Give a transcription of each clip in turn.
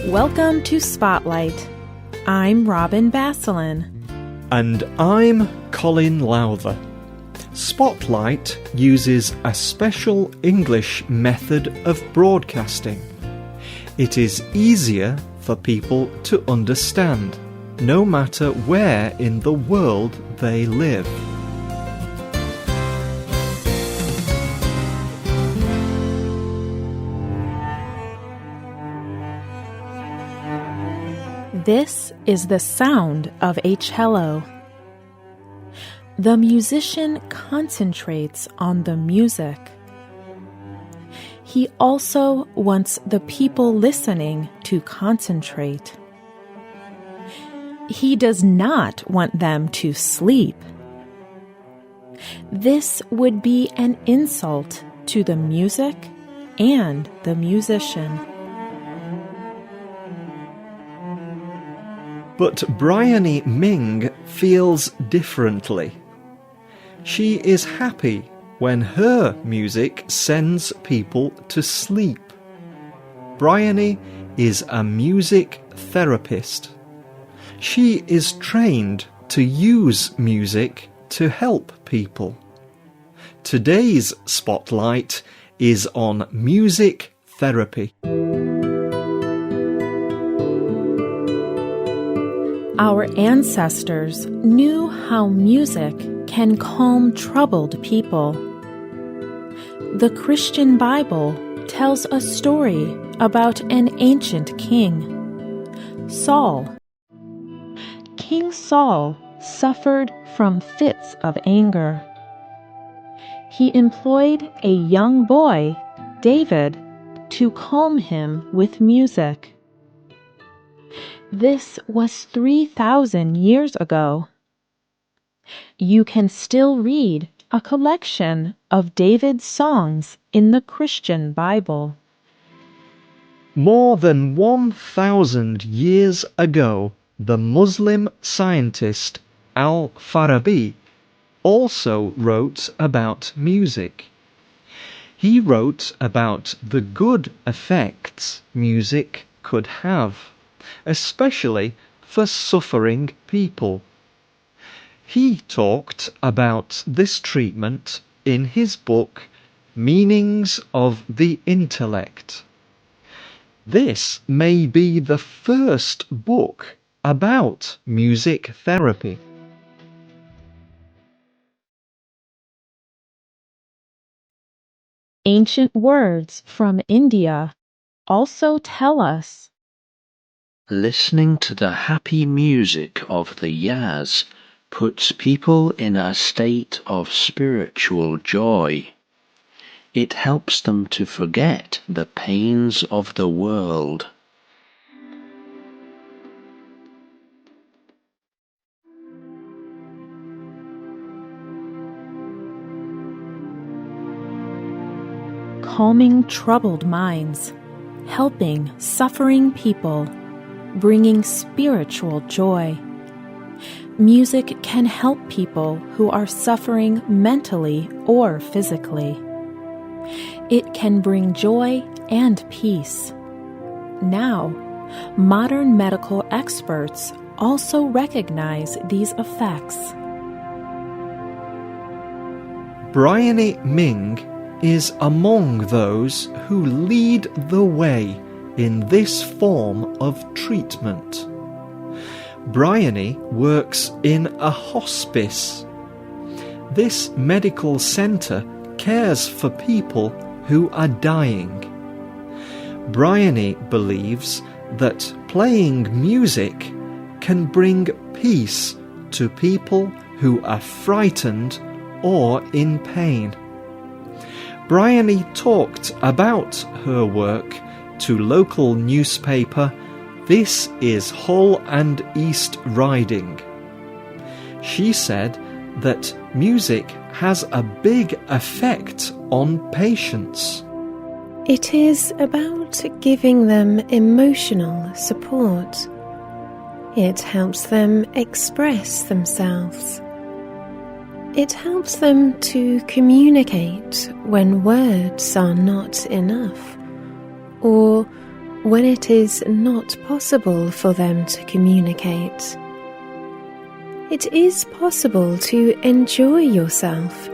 Welcome to Spotlight. I'm Robin Basselin. And I'm Colin Lowther. Spotlight uses a special English method of broadcasting. It is easier for people to understand, no matter where in the world they live. This is the sound of a cello. The musician concentrates on the music. He also wants the people listening to concentrate. He does not want them to sleep. This would be an insult to the music and the musician. But Bryony Ming feels differently. She is happy when her music sends people to sleep. Bryony is a music therapist. She is trained to use music to help people. Today's Spotlight is on music therapy. Our ancestors knew how music can calm troubled people. The Christian Bible tells a story about an ancient king, Saul. King Saul suffered from fits of anger. He employed a young boy, David, to calm him with music. This was 3,000 years ago. You can still read a collection of David's songs in the Christian Bible. More than 1,000 years ago, the Muslim scientist Al-Farabi also wrote about music. He wrote about the good effects music could have, especially for suffering people. He talked about this treatment in his book, Meanings of the Intellect. This may be the first book about music therapy. Ancient words from India also tell us listening to the happy music of the yaz puts people in a state of spiritual joy. It helps them to forget the pains of the world. calming troubled minds, helping suffering people, bringing spiritual joy. Music can help people who are suffering mentally or physically. It can bring joy and peace. Now, modern medical experts also recognize these effects. Bryony Ming is among those who lead the way in this form of treatment. Bryony works in a hospice. This medical centre cares for people who are dying. Bryony believes that playing music can bring peace to people who are frightened or in pain. Bryony talked about her work to local newspaper This is Hull and East Riding. She said that music has a big effect on patients. It is about giving them emotional support. It helps them express themselves. It helps them to communicate when words are not enough, or when it is not possible for them to communicate. It is possible to enjoy yourself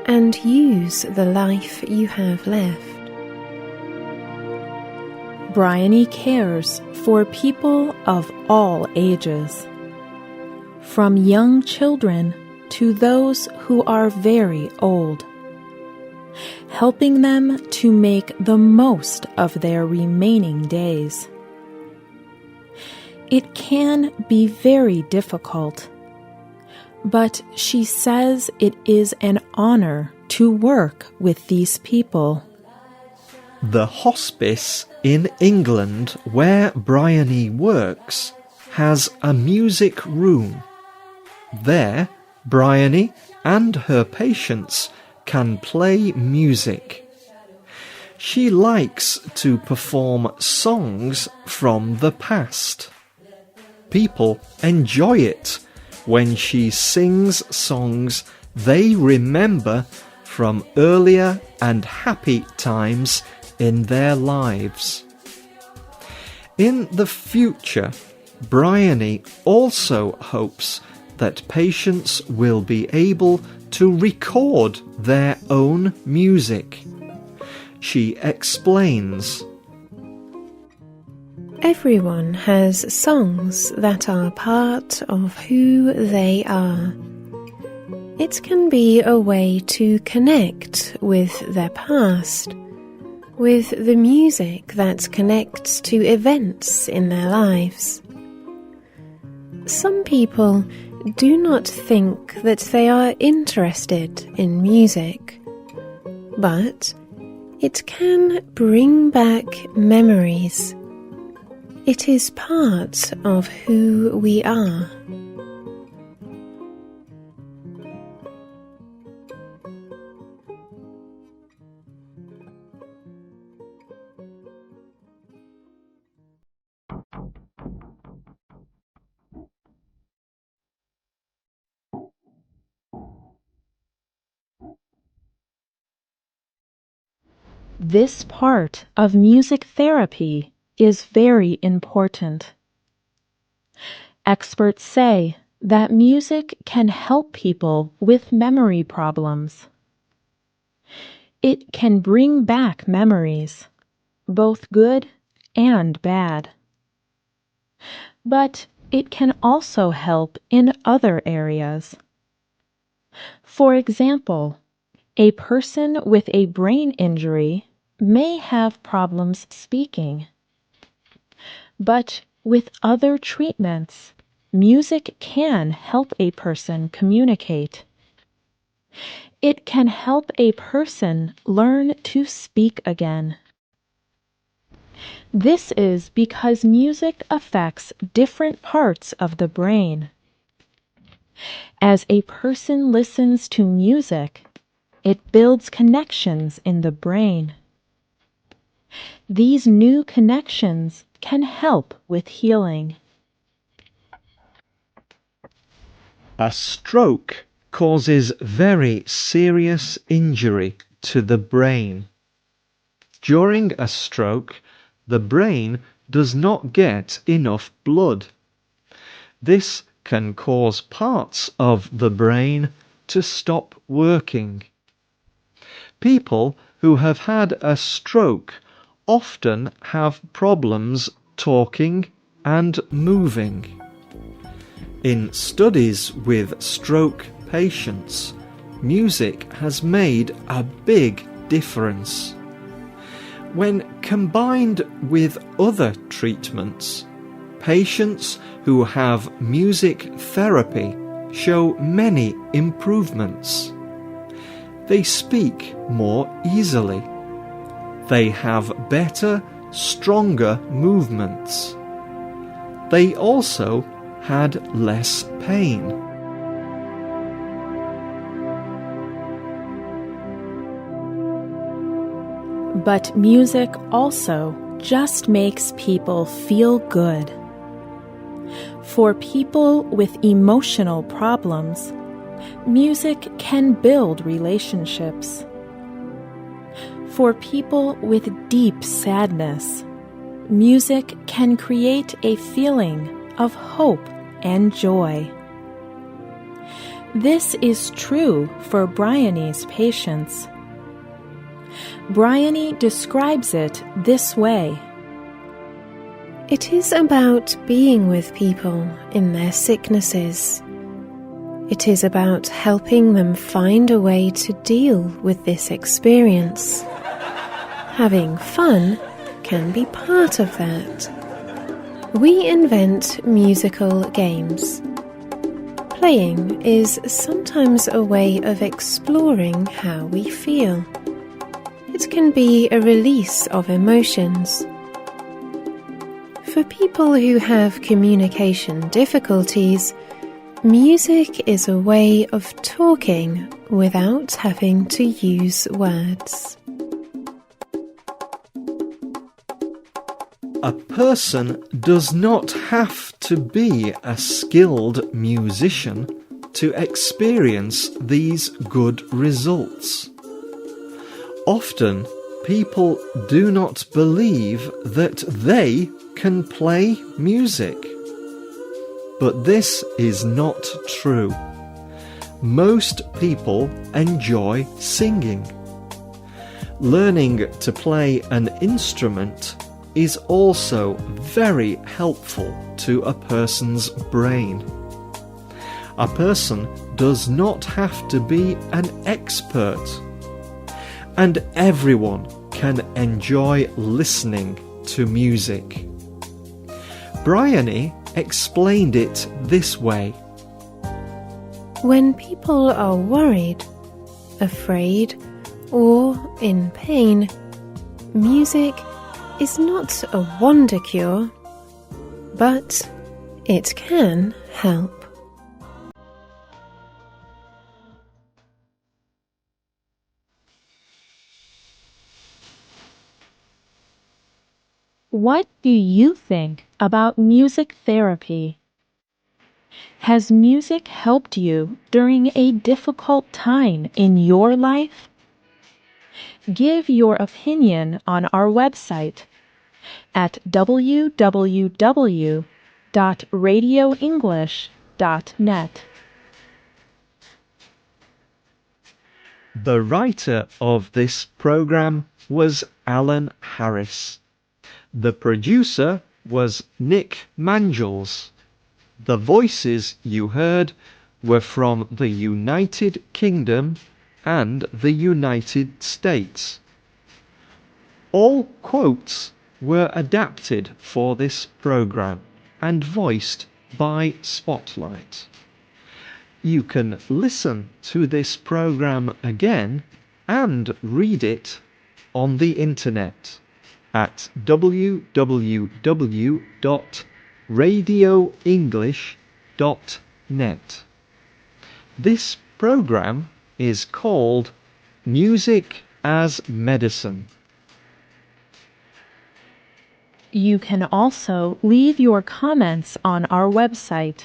and use the life you have left. Bryony cares for people of all ages, from young children to those who are very old, helping them to make the most of their remaining days. It can be very difficult, but she says it is an honor to work with these people. The hospice in England where Bryony works has a music room. There, Bryony and her patients can play music. She likes to perform songs from the past. People enjoy it when she sings songs they remember from earlier and happy times in their lives. In the future, Bryony also hopes that patients will be able to record their own music. She explains, Everyone has songs that are part of who they are. It can be a way to connect with their past, with the music that connects to events in their lives. Some people do not think that they are interested in music, but it can bring back memories. It is part of who we are. This part of music therapy is very important. Experts say that music can help people with memory problems. It can bring back memories, both good and bad. But it can also help in other areas. For example, a person with a brain injury may have problems speaking. But with other treatments, music can help a person communicate. It can help a person learn to speak again. This is because music affects different parts of the brain. As a person listens to music, it builds connections in the brain. These new connections can help with healing. a stroke causes very serious injury to the brain. During a stroke, the brain does not get enough blood. This can cause parts of the brain to stop working. People who have had a stroke often have problems talking and moving. In studies with stroke patients, music has made a big difference. When combined with other treatments, patients who have music therapy show many improvements. They speak more easily. They have better, stronger movements. They also had less pain. But music also just makes people feel good. For people with emotional problems, music can build relationships. For people with deep sadness, music can create a feeling of hope and joy. This is true for Bryony's patients. Bryony describes it this way. It is about being with people in their sicknesses. It is about helping them find a way to deal with this experience. Having fun can be part of that. We invent musical games. Playing is sometimes a way of exploring how we feel. It can be a release of emotions. For people who have communication difficulties, music is a way of talking without having to use words. A person does not have to be a skilled musician to experience these good results. Often, people do not believe that they can play music. But this is not true. Most people enjoy singing. Learning to play an instrument is also very helpful to a person's brain. A person does not have to be an expert, and everyone can enjoy listening to music. Bryony explained it this way. When people are worried, afraid, or in pain, music is not a wonder cure, but it can help. What do you think about music therapy? Has music helped you during a difficult time in your life? Give your opinion on our website at www.radioenglish.net. The writer of this program was Alan Harris. The producer was Nick Mangels. The voices you heard were from the United Kingdom and the United States. All quotes were adapted for this program and voiced by Spotlight. You can listen to this program again and read it on the internet at www.radioenglish.net. This program is called Music as Medicine. You can also leave your comments on our website,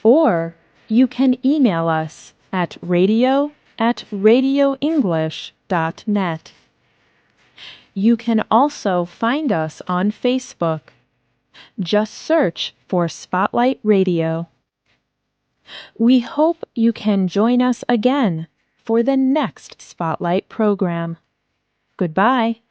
or you can email us at radio@radioenglish.net. You can also find us on Facebook. Just search for Spotlight Radio. We hope you can join us again for the next Spotlight program. Goodbye.